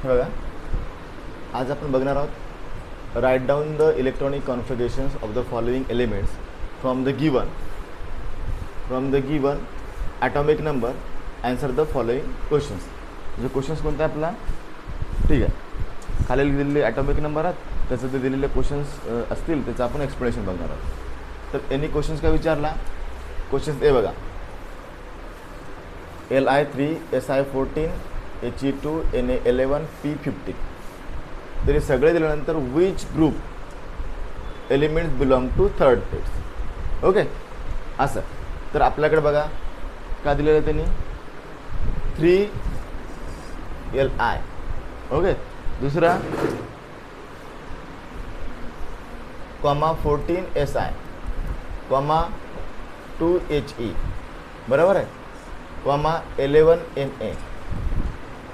हे बघा, आज आपण बघणार आहोत write down the electronic configurations of the following elements from the given atomic number, answer the following questions. म्हणजे क्वेश्चन्स कोणता आहे आपला, ठीक आहे, खालील दिलेले ॲटॉमिक नंबर आहेत, त्याचं ते दिलेले क्वेश्चन्स असतील त्याचं आपण एक्सप्लेनेशन बघणार आहोत. तर एनी क्वेश्चन्स काय विचारला, क्वेश्चन्स ए बघा, Li3 Si14 He2 Na11 P15. तर हे सगळे दिल्यानंतर which group elements belong to third pets. Okay, असं. तर आपल्याकडे बघा काय दिलेलं आहे त्यांनी, 3Li. ओके, दुसरा 14Si, 2He, बरोबर आहे, 11Na,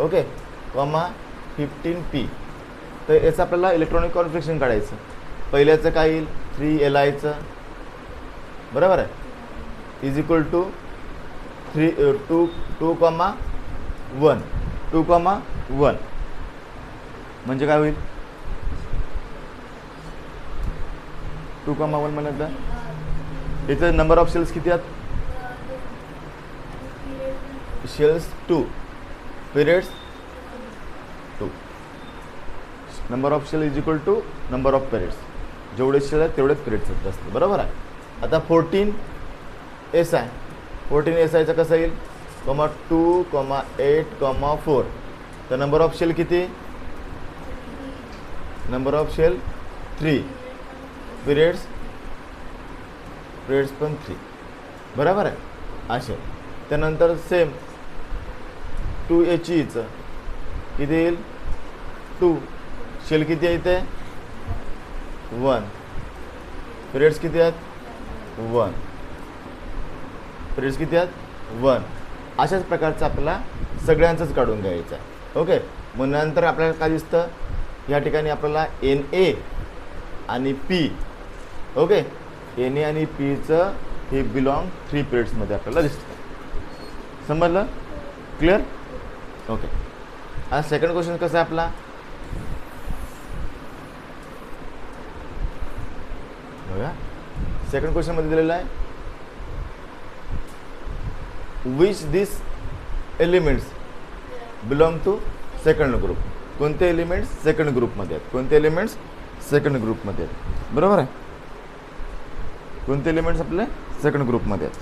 ओके, 15P. तर याचं आपल्याला इलेक्ट्रॉनिक कॉन्फिगरेशन काढायचं. पहिल्याचं काय येईल, 3Liचं, बरोबर आहे, इज इक्वल टू 2,1 म्हणजे काय होईल, 2,1 म्हणलं याचं नंबर ऑफ शेल्स किती आहेत, shells 2, periods 2. Number of shell is equal to number of periods. जेवढे शेल आहेत तेवढेच पिरियड्स आहेत जास्त, बरोबर आहे. आता 14Si, 14Si कसं येईल, 2, 8, 4. तर नंबर ऑफ शेल किती, नंबर ऑफ शेल 3, पिरियड्स पण 3, बरोबर आहे. असे त्यानंतर सेम 2Heचं किती येईल, 2, शेल किती आहे इथे, 1, पिरियड्स किती आहेत, 1, पिरियड्स किती आहेत, 1. अशाच प्रकारचं आपल्याला सगळ्यांचंच काढून घ्यायचं आहे. ओके, मग नंतर आपल्याला काय दिसतं, या ठिकाणी आपल्याला Na आणि P, ओके, Na आणि Pचं हे बिलॉंग 3 पिरियड्समध्ये आपल्याला दिसतं. समजलं, क्लिअर, ओके. आता सेकंड क्वेश्चन कसा आहे आपला, बघा, सेकंड क्वेश्चनमध्ये दिलेलं आहे, which this elements belong to second group. कोणते एलिमेंट्स सेकंड ग्रुपमध्ये आहेत, कोणते एलिमेंट्स सेकंड ग्रुपमध्ये आहेत, बरोबर आहे, कोणते एलिमेंट्स आपले सेकंड ग्रुपमध्ये आहेत.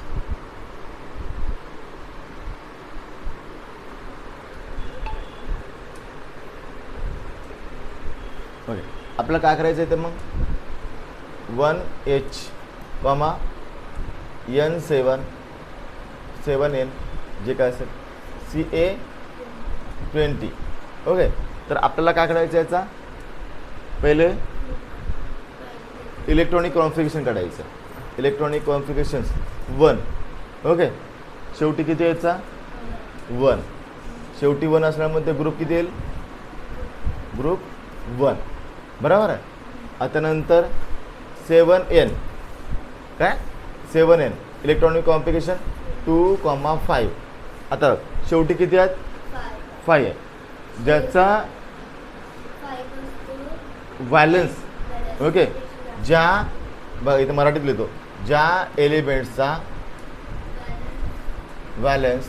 ओके, आपल्याला काय करायचं आहे, तर मग 1H, N7N जे काय असेल, Ca20. ओके, तर आपल्याला काय करायचं, याचा पहिले इलेक्ट्रॉनिक कॉन्फिगरेशन काढायचं. इलेक्ट्रॉनिक कॉन्फिगरेशन्स 1, ओके, शेवटी किती यायचा, 1, शेवटी 1 असल्यामुळे ग्रुप किती येईल, ग्रुप 1, बरोबर आहे. आता नंतर 7N, काय 7N इलेक्ट्रॉनिक कॉन्फिगरेशन 2, 5. आता शेवटी किती आहेत, 5 आहे, ज्याचा व्हॅलन्स, ओके, ज्या बघा इथं मराठीत लिहितो, ज्या एलिमेंट्सचा व्हॅलन्स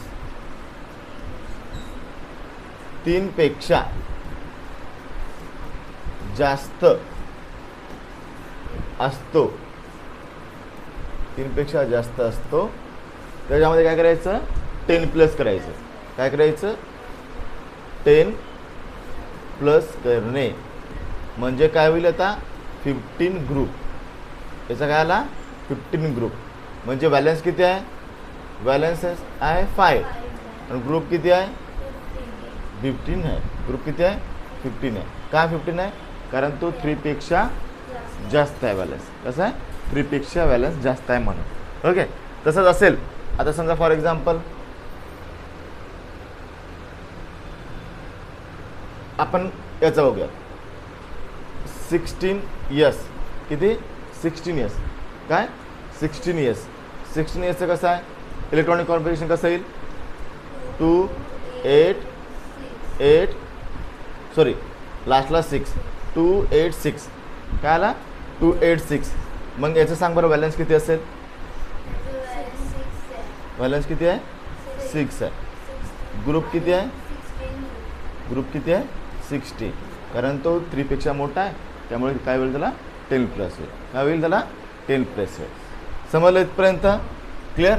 3 पेक्षा जास्त असतो, 3 पेक्षा जास्त असतो, त्याच्यामध्ये काय करायचं, 10 प्लस करायचं. काय करायचं, 10 प्लस करणे, म्हणजे काय होईल आता 15 ग्रुप. याचा काय आला, 15 ग्रुप. म्हणजे बॅलन्स किती आहे, बॅलन्स आहे 5 आणि ग्रुप किती आहे, 15 आहे. ग्रुप किती आहे, 15 आहे. का 15 आहे, कारण तो 3 पेक्षा जास्त आहे बॅलन्स. कसं आहे, 3 पेक्षा बॅलन्स जास्त आहे म्हणून. ओके, तसंच असेल. आता समजा फॉर एक्झाम्पल आपण याचं बघूया, 16 इयर्स, किती, 16 इयर्स, काय 16 इयर्स. 16 इयर्सचं कसं आहे, इलेक्ट्रॉनिक कॉन्फिगरेशन कसं येईल, 2, 8, 8, सॉरी लास्टला 6 286 काय आला 286. मग याचं सांग बरं बॅलन्स किती असेल. बॅलन्स किती आहे 6 आहे. ग्रुप किती आहे ग्रुप किती आहे 60 कारण तो 3 पेक्षा मोठा आहे त्यामुळे काय होईल त्याला 10 प्लस होईल. काय होईल त्याला 10 प्लस होईल. समजलं इथपर्यंत क्लिअर.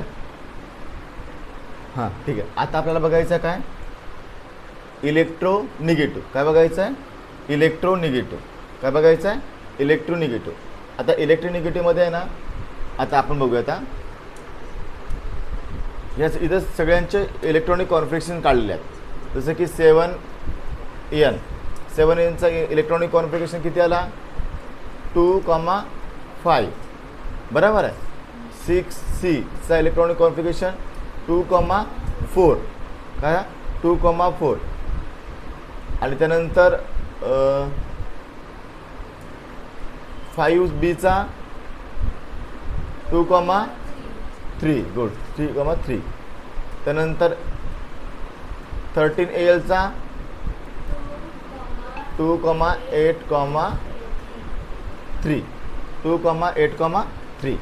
हां ठीक आहे. आता आपल्याला बघायचं आहे काय इलेक्ट्रोनिगेटिव्ह. काय बघायचं आहे इलेक्ट्रोनिगेटिव्ह. काय बघायचं आहे इलेक्ट्रोनिगेटिव्ह. आता इलेक्ट्रोनिगेटिव्हमध्ये आहे ना आता आपण बघूया. आता याच इथं सगळ्यांचे इलेक्ट्रॉनिक कॉन्फिगरेशन काढलेले आहेत. जसं की 7N चा इलेक्ट्रॉनिक कॉन्फिगरेशन किती आला 2,5 बरोबर आहे. 6C चा इलेक्ट्रॉनिक कॉन्फिगरेशन 2,4 काय 2,4 आणि त्यानंतर 5B चा 2,3 गुड 3,3 त्यानंतर 13AL चा 2,8,3 2,8,3.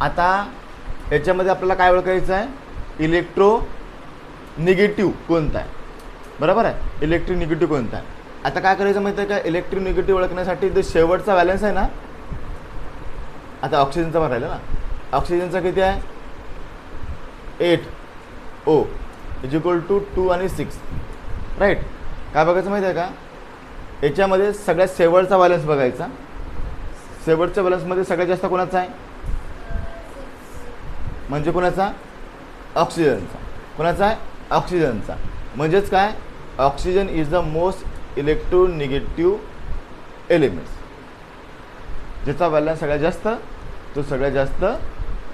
आता याच्यामध्ये आपल्याला काय ओळखायचं आहे इलेक्ट्रो निगेटिव्ह कोणता आहे बरोबर आहे. इलेक्ट्रिक निगेटिव्ह कोणता आहे. आता काय करायचं माहिती आहे का इलेक्ट्रिक निगेटिव्ह ओळखण्यासाठी जो शेवटचा बॅलन्स आहे ना आता ऑक्सिजनचा पण राहिला ना. ऑक्सिजनचा किती आहे 8O = 2 आणि 6 राईट. काय बघायचं माहिती आहे का याच्यामध्ये सगळ्यात शेवटचा बॅलन्स बघायचा. शेवटच्या बॅलन्समध्ये सगळ्यात जास्त कोणाचा आहे म्हणजे कोणाचा ऑक्सिजनचा. कोणाचा आहे ऑक्सिजनचा. म्हणजेच काय oxygen is the most electronegative elements. ज्याचा बॅलन्स सगळ्यात जास्त तो सगळ्यात जास्त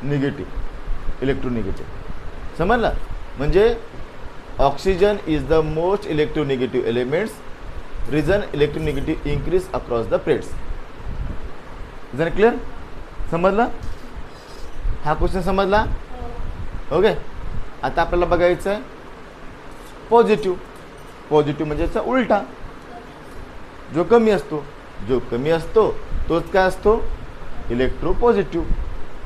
निगेटिव्ह इलेक्ट्रोनिगेटिव्ह. समजलं. म्हणजे oxygen is the most electronegative elements. Reason electronegative increase across the plates. जर क्लिअर समजलं हा क्वेश्चन समजला ओके. आता आपल्याला बघायचं आहे पॉझिटिव्ह. पॉझिटिव्ह म्हणजे याचा उलटा जो कमी असतो. जो कमी असतो तोच काय असतो इलेक्ट्रो पॉझिटिव्ह.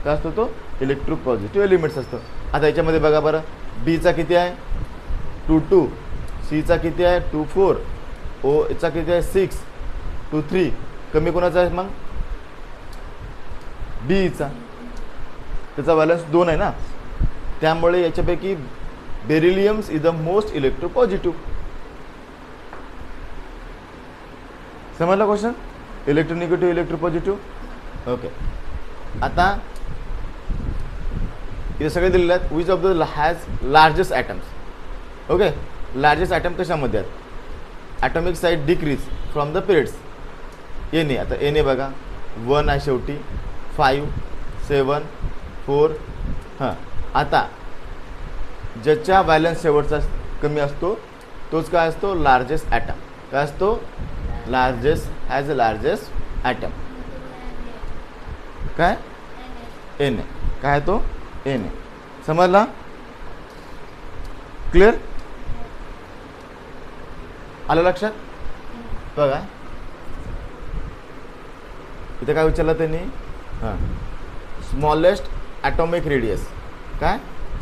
काय असतो तो इलेक्ट्रो पॉझिटिव्ह एलिमेंट्स असतो. आता याच्यामध्ये बघा बरं बीचा किती आहे 2,2 सीचा किती आहे 2,4 ओचा किती आहे 6 2,3 कमी कोणाचा आहे मग बीचा. त्याचा बॅलन्स 2 आहे ना त्यामुळे याच्यापैकी berylliums is the most electropositive. समजला question electronegative electropositive okay. आता हे सगळे दिलेले आहेत. Which of the has largest atoms okay. Largest atom कशामध्ये आहेत atomic size decrease from the periods एने. आता एने बघा 1 आहे शेवटी 5 7 4 हां. आता ज्याच्या बॅलन्स शेवटचा कमी असतो तोच काय असतो लार्जेस्ट ॲटम. काय असतो largest has a largest atom काय एन ए. काय तो एन ए. समजला क्लिअर आलं लक्षात. बघा इथे काय विचारलं त्यांनी हां स्मॉलेस्ट ॲटॉमिक रेडियस. काय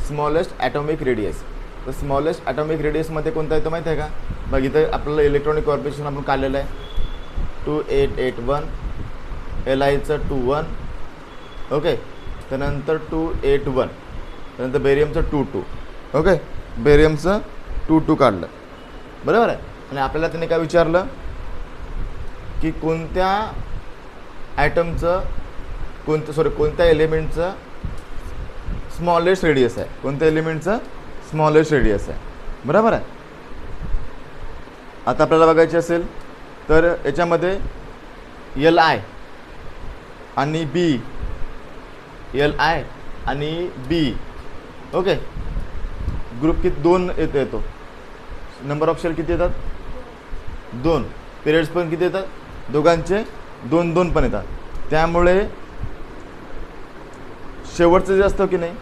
स्मॉलेस्ट ॲटॉमिक रेडियस. तर स्मॉलेस्ट ॲटॉमिक रेडियसमध्ये कोणता येतो माहिती आहे का बघ इथं आपल्याला इलेक्ट्रॉनिक कॉर्पोरेशन आपण काढलेलं आहे 2881 LIचं 21 ओके. त्यानंतर 281 त्यानंतर बेरियमचं 22 ओके. बेरियमचं 22 काढलं बरोबर आहे. आणि आपल्याला त्याने काय विचारलं की कोणत्या ॲटमचं कोणत्या एलिमेंटचं स्मॉलेस्ट रेडियस आहे. कोणत्या एलिमेंटचं स्मॉलेस्ट रेडियस आहे बरोबर आहे. आता आपल्याला बघायचे असेल तर याच्यामध्ये LI आणि B LI आणि B ओके. ग्रुप किती 2 येतो. नंबर ऑफ शेल किती येतात 2. पिरियड्स पण किती येतात दोघांचे 2-2 पण येतात. त्यामुळे शेवटचं जे असतं की नाही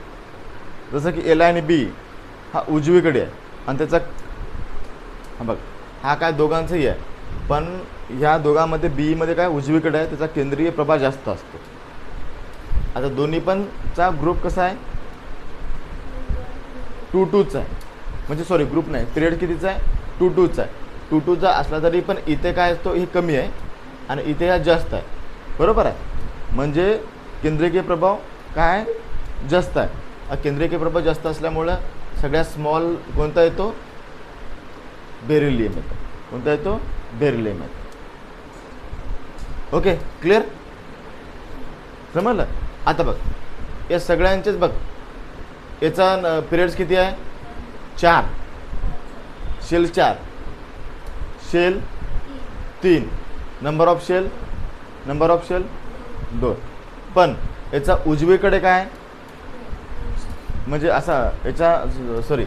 जसं की LI आणि B हा उजवीकडे आहे आणि त्याचा हा बघ हा काय दोघांचंही आहे पण ह्या दोघांमध्ये बी मध्ये काय उजवीकडे आहे, त्याचा केंद्रीय प्रभाव जास्त असतो. आता दोन्ही पण चा ग्रुप कसा आहे, 2-2चा आहे. म्हणजे सॉरी ग्रुप नाही, पिरियड कितीचा आहे, 2-2चा आहे. 2-2चा असला तरी पण इथे काय असतो, हे कमी आहे आणि इथे हा जास्त आहे. बरोबर आहे. म्हणजे केंद्रीय प्रभाव काय जास्त आहे. केंद्रीय प्रभाव जास्त असल्यामुळं सगळ्यात स्मॉल कोणता येतो, बेरिलियम येतो. कोणता येतो, बेरिलियम येतो. ओके, क्लिअर, समजलं. आता बघ या सगळ्यांचेच बघ, याचा पिरियड्स किती आहे, 4, shell 4, shell 3, number of shell 2. पण याचा उजवीकडे काय, म्हणजे असा याचा सॉरी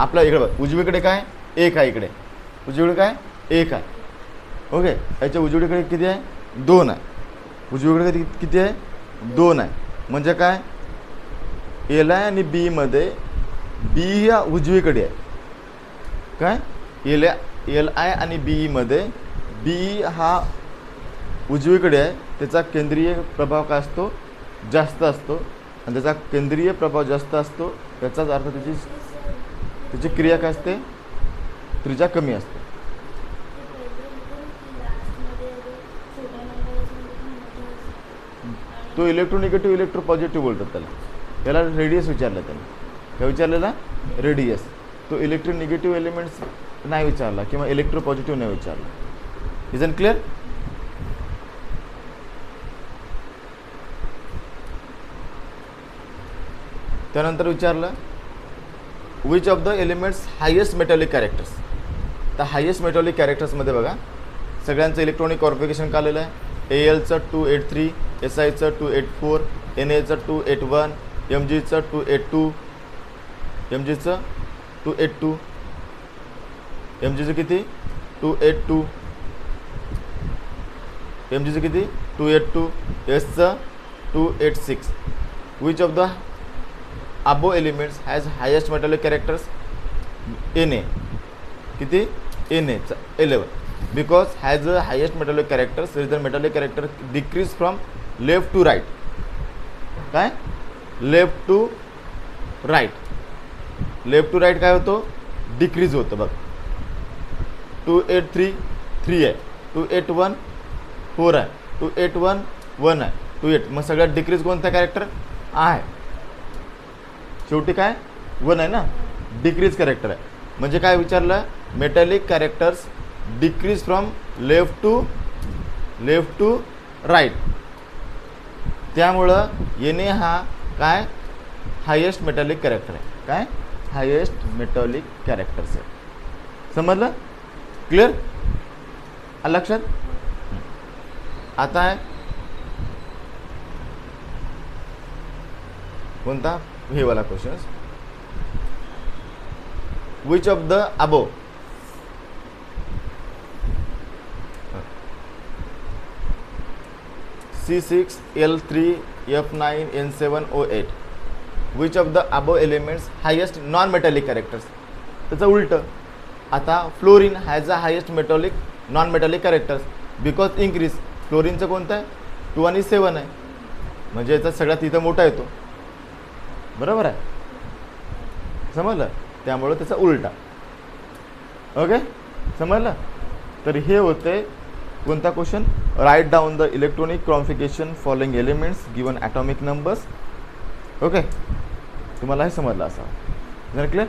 आपल्या इकडे बघ, उजवीकडे काय 1 आहे, इकडे उजवीकडे काय 1 आहे. ओके, याच्या उजवीकडे किती आहे, 2 आहे. उजवीकडे किती आहे, 2 आहे. म्हणजे काय, एल आय आणि बी मध्ये बी या उजवीकडे आहे. काय एल आय आणि बी मध्ये बी हा उजवीकडे आहे. त्याचा केंद्रीय प्रभाव काय असतो, जास्त असतो. आणि त्याचा केंद्रीय प्रभाव जास्त असतो याचाच अर्थ त्याची क्रिया काय असते, त्रिज्या कमी असते. तो इलेक्ट्रोनिगेटिव्ह इलेक्ट्रो पॉझिटिव्ह बोलतात त्याला. याला रेडियस विचारलं त्याने. काय विचारलेला, रेडियस. तो इलेक्ट्रोनिगेटिव्ह एलिमेंट्स नाही विचारला किंवा इलेक्ट्रो पॉझिटिव्ह नाही विचारला. इजन क्लिअर. त्यानंतर विचारलं which of the elements highest metallic characters. तर हायेस्ट मेटॉलिक कॅरेक्टर्समध्ये बघा सगळ्यांचं इलेक्ट्रॉनिक कॉन्फिगरेशन काढलेलं आहे. ALचं 283, SIचं 284, NAचं 281, MGचं 282, MGचं 282, MGचं किती 282, MGचं किती 282, Sचं 286. Which of the above elements has highest metallic characters, Na किती, Na 11. Because has a highest metallic characters is the metallic character decrease from left to right. काय, left to right. Left to right काय होतो, decrease होतं. बघ 283 3 आहे, 281 4 आहे, 281 1 आहे, 28. मग सगळ्यात डिक्रीज कोणता कॅरेक्टर आहे, शेवटी काय 1 आहे ना, डिक्रीज कॅरेक्टर आहे. म्हणजे काय विचारलं, metallic characters decrease from left to right. त्यामुळं Na हा काय हायेस्ट मेटॅलिक कॅरेक्टर आहे. काय हायेस्ट मेटॉलिक कॅरेक्टर्स आहे. समजलं, क्लिअर, लक्षात. आता आहे कोणता, हे वाला question, which of the above C6 L3 F9 N7 O8 which of the above elements highest non metallic characters. त्याचं उलटं. आता fluorine has a highest metallic non metallic characters because increase. फ्लोरीनचं कोणतं आहे 2 आणि 7 आहे. म्हणजे याचा सगळ्यात इथं मोठा येतो. बरोबर आहे, समजलं. त्यामुळं त्याचा उलटा. ओके, समजलं. तर हे होते कोणता question, write down the electronic configuration following elements given atomic numbers. Okay, तुम्हाला हे समजलं असावं. क्लिअर.